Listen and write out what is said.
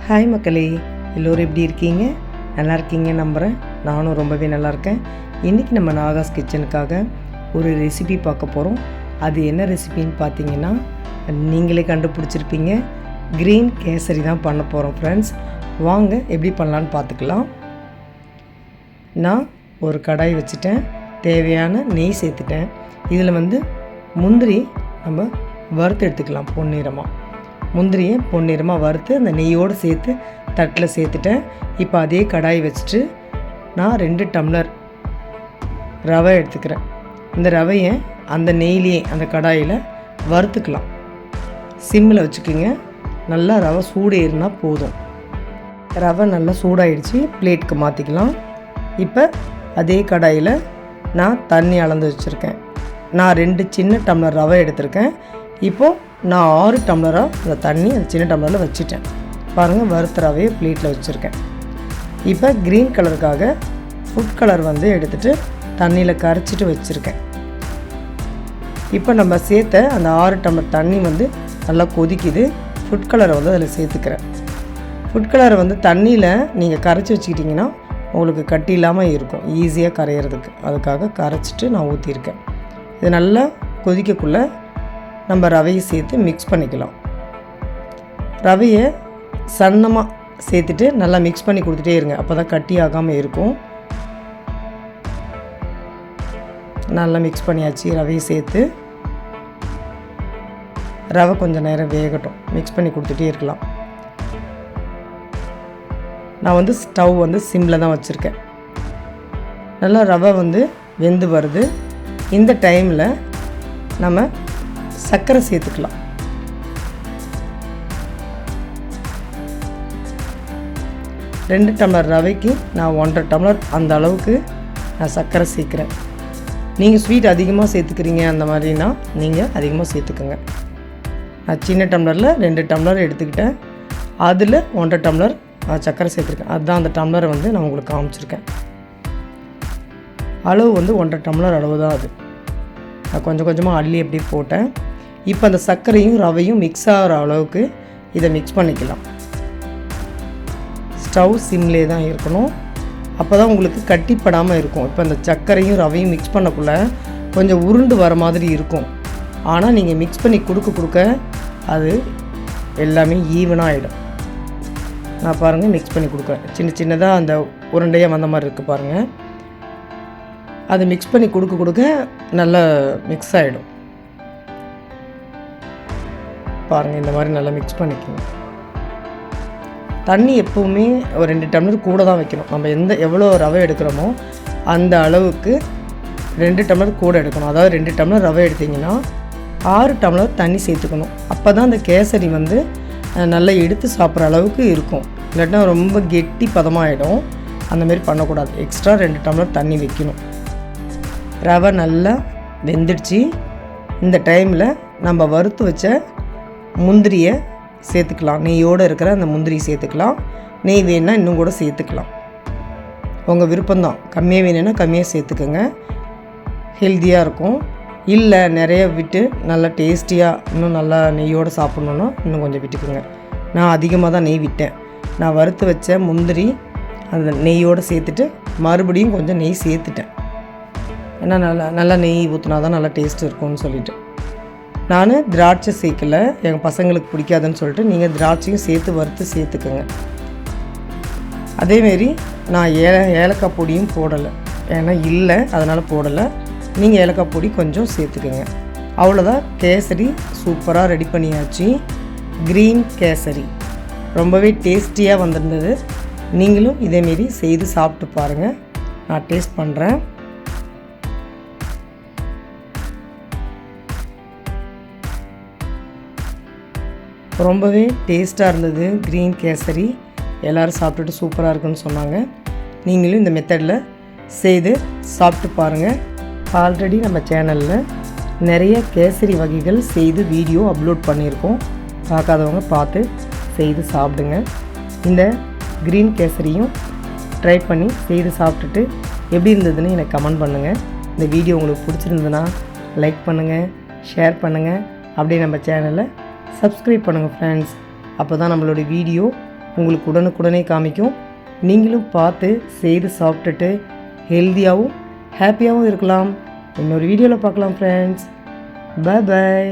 Hi மக்களே, எல்லோரும் எப்படி இருக்கீங்க? நல்லா இருக்கீங்க நம்புகிறேன். நானும் ரொம்பவே நல்லா இருக்கேன். இன்றைக்கி நம்ம நாகாஸ் கிச்சனுக்காக ஒரு ரெசிபி பார்க்க போகிறோம். அது என்ன ரெசிபின்னு பார்த்தீங்கன்னா, நீங்களே கண்டுபிடிச்சிருப்பீங்க, க்ரீன் கேசரி தான் பண்ண போகிறோம் ஃப்ரெண்ட்ஸ். வாங்க எப்படி பண்ணலான்னு பார்த்துக்கலாம். நான் ஒரு கடாய் வச்சுட்டேன், தேவையான நெய் சேர்த்துட்டேன். இதில் முந்திரி நம்ம வறுத்து எடுத்துக்கலாம். முந்திரியை பொன்னிறமாக வறுத்து அந்த நெய்யோடு சேர்த்து தட்டில் சேர்த்துட்டேன். இப்போ அதே கடாய் வச்சுட்டு நான் 2 டம்ளர் ரவை எடுத்துக்கிறேன். இந்த ரவையை அந்த நெய்லேயே அந்த கடாயில் வறுத்துக்கலாம். சிம்மில் வச்சுக்கோங்க. நல்லா ரவை சூடு ஏறினா போதும். ரவை நல்லா சூடாயிடுச்சு, பிளேட்டுக்கு மாற்றிக்கலாம். இப்போ அதே கடாயில் நான் தண்ணி அளந்து வச்சுருக்கேன். நான் 2 சின்ன டம்ளர் ரவை எடுத்திருக்கேன். இப்போது நான் 6 டம்ளராக அந்த தண்ணி அந்த சின்ன டம்ளரில் வச்சுட்டேன். பாருங்கள், வறுத்த ரவையை பிளேட்டில் வச்சுருக்கேன். இப்போ க்ரீன் கலருக்காக ஃபுட் கலர் எடுத்துகிட்டு தண்ணியில் கரைச்சிட்டு வச்சுருக்கேன். இப்போ நம்ம சேர்த்த அந்த 6 டம்ளர் தண்ணி நல்லா கொதிக்குது. ஃபுட் கலரை அதில் சேர்த்துக்கிறேன். ஃபுட் கலரை தண்ணியில் நீங்கள் கரைச்சி வச்சுக்கிட்டிங்கன்னா உங்களுக்கு கட்டி இல்லாமல் இருக்கும், ஈஸியாக கரையிறதுக்கு. அதுக்காக கரைச்சிட்டு நான் ஊற்றிருக்கேன். இது நல்லா கொதிக்கக்குள்ளே நம்ம ரவையை சேர்த்து மிக்ஸ் பண்ணிக்கலாம். ரவையை சன்னமாக சேர்த்துட்டு நல்லா மிக்ஸ் பண்ணி கொடுத்துட்டே இருங்க, அப்போ தான் கட்டி ஆகாமல் இருக்கும். நல்லா மிக்ஸ் பண்ணியாச்சு. ரவையை சேர்த்து ரவை கொஞ்சம் நேரம் வேகட்டும், மிக்ஸ் பண்ணி கொடுத்துட்டே இருக்கலாம். நான் ஸ்டவ் சிம்மில் தான் வச்சுருக்கேன். நல்லா ரவை வெந்து வருது. இந்த டைமில் நம்ம சர்க்கரை சேர்த்துக்கலாம். ரெண்டு டம்ளர் ரவைக்கு நான் 1.5 டம்ளர் அந்த அளவுக்கு நான் சர்க்கரை சேர்க்குறேன். நீங்கள் ஸ்வீட் அதிகமாக சேர்த்துக்கிறீங்க அந்த மாதிரினா நீங்கள் அதிகமாக சேர்த்துக்குங்க. நான் சின்ன டம்ளரில் 2 டம்ளர் எடுத்துக்கிட்டேன். அதில் 1.5 டம்ளர் சர்க்கரை சேர்த்துருக்கேன். அதுதான் அந்த டம்ளரை நான் உங்களுக்கு காமிச்சிருக்கேன். அளவு 1.5 டம்ளர் அளவு தான் அது. நான் கொஞ்சம் கொஞ்சமாக அள்ளி எப்படி போட்டேன். இப்போ அந்த சர்க்கரையும் ரவையும் மிக்ஸ் ஆகிற அளவுக்கு இதை மிக்ஸ் பண்ணிக்கலாம். ஸ்டவ் சிம்லே தான் இருக்கணும், அப்போ தான் உங்களுக்கு கட்டிப்படாமல் இருக்கும். இப்போ அந்த சர்க்கரையும் ரவையும் மிக்ஸ் பண்ணக்குள்ளே கொஞ்சம் உருண்டு வர மாதிரி இருக்கும். ஆனால் நீங்கள் மிக்ஸ் பண்ணி கொடுக்க அது எல்லாமே ஈவனாக ஆகிடும். நான் பாருங்கள், மிக்ஸ் பண்ணி கொடுக்குறேன். சின்ன சின்னதாக அந்த உருண்டையாக வந்த மாதிரி இருக்குது பாருங்கள். அதை மிக்ஸ் பண்ணி கொடுக்க நல்லா மிக்ஸ் ஆகிடும். பாருங்கள், இந்த மாதிரி நல்லா மிக்ஸ் பண்ணிக்கணும். தண்ணி எப்போவுமே ஒரு 2 டம்ளர் கூட தான் வைக்கணும். நம்ம எவ்வளோ ரவை எடுக்கிறோமோ அந்த அளவுக்கு 2 டம்ளர் கூட எடுக்கணும். அதாவது 2 டம்ளர் ரவை எடுத்திங்கன்னா 6 டம்ளர் தண்ணி சேர்த்துக்கணும். அப்போ தான் அந்த கேசரி நல்லா எடுத்து சாப்பிட்ற அளவுக்கு இருக்கும். இல்லாட்டினா ரொம்ப கெட்டி பதமாகிடும். அந்தமாரி பண்ணக்கூடாது. எக்ஸ்ட்ரா 2 டம்ளர் தண்ணி வைக்கணும். ரவை நல்லா வெந்துடுச்சு. இந்த டைமில் நம்ம வறுத்து வச்ச முந்திரியை சேர்த்துக்கலாம். நெய்யோடு இருக்கிற அந்த முந்திரியை சேர்த்துக்கலாம். நெய் வேணுன்னா இன்னும் கூட சேர்த்துக்கலாம், உங்கள் விருப்பம்தான். கம்மியாக வேணும்னா கம்மியாக சேர்த்துக்கோங்க, ஹெல்த்தியாக இருக்கும். இல்லை நிறைய விட்டு நல்லா டேஸ்டியாக இன்னும் நல்லா நெய்யோடு சாப்பிட்ணுன்னா இன்னும் கொஞ்சம் விட்டுக்குங்க. நான் அதிகமாக தான் நெய் விட்டேன். நான் வறுத்து வச்ச முந்திரி அந்த நெய்யோடு சேர்த்துட்டு மறுபடியும் கொஞ்சம் நெய் சேர்த்துட்டேன். ஏன்னா நல்லா நெய் ஊற்றினா தான் நல்லா டேஸ்ட் இருக்கும்னு சொல்லிவிட்டு நான் திராட்சை சேர்க்கலை. எங்கள் பசங்களுக்கு பிடிக்காதுன்னு சொல்லிட்டு நீங்கள் திராட்சையும் சேர்த்து வறுத்து சேர்த்துக்குங்க. அதேமாரி நான் ஏலக்காய் பொடியும் போடலை, ஏன்னா இல்லை அதனால் போடலை. நீங்கள் ஏலக்காய் பொடி கொஞ்சம் சேர்த்துக்குங்க. அவ்வளோதான், கேசரி சூப்பராக ரெடி பண்ணியாச்சு. க்ரீன் கேசரி ரொம்பவே டேஸ்டியாக வந்திருந்தது. நீங்களும் இதேமாரி செய்து சாப்பிட்டு பாருங்கள். நான் டேஸ்ட் பண்ணுறேன். ரொம்பவே டேஸ்ட்டாக இருந்தது க்ரீன் கேசரி. எல்லோரும் சாப்பிட்டுட்டு சூப்பராக இருக்குன்னு சொன்னாங்க. நீங்களும் இந்த மெத்தடில் செய்து சாப்பிட்டு பாருங்கள். ஆல்ரெடி நம்ம சேனலில் நிறைய கேசரி வகைகள் செய்து வீடியோ அப்லோட் பண்ணியிருக்கோம். பார்க்காதவங்க பார்த்து செய்து சாப்பிடுங்க. இந்த க்ரீன் கேசரியும் ட்ரை பண்ணி செய்து சாப்பிட்டுட்டு எப்படி இருந்ததுன்னு எனக்கு கமெண்ட் பண்ணுங்கள். இந்த வீடியோ உங்களுக்கு பிடிச்சிருந்ததுன்னா லைக் பண்ணுங்கள், ஷேர் பண்ணுங்கள். அப்படியே நம்ம சேனலை சப்ஸ்கிரைப் பண்ணுங்கள் ஃப்ரெண்ட்ஸ். அப்போ தான் நம்மளுடைய வீடியோ உங்களுக்கு உடனுக்குடனே காமிக்கும். நீங்களும் பார்த்து செய்து சாப்பிட்டுட்டு ஹெல்த்தியாகவும் ஹாப்பியாகவும் இருக்கலாம். இன்னொரு வீடியோவில் பார்க்கலாம் ஃப்ரெண்ட்ஸ். பாய் பாய்.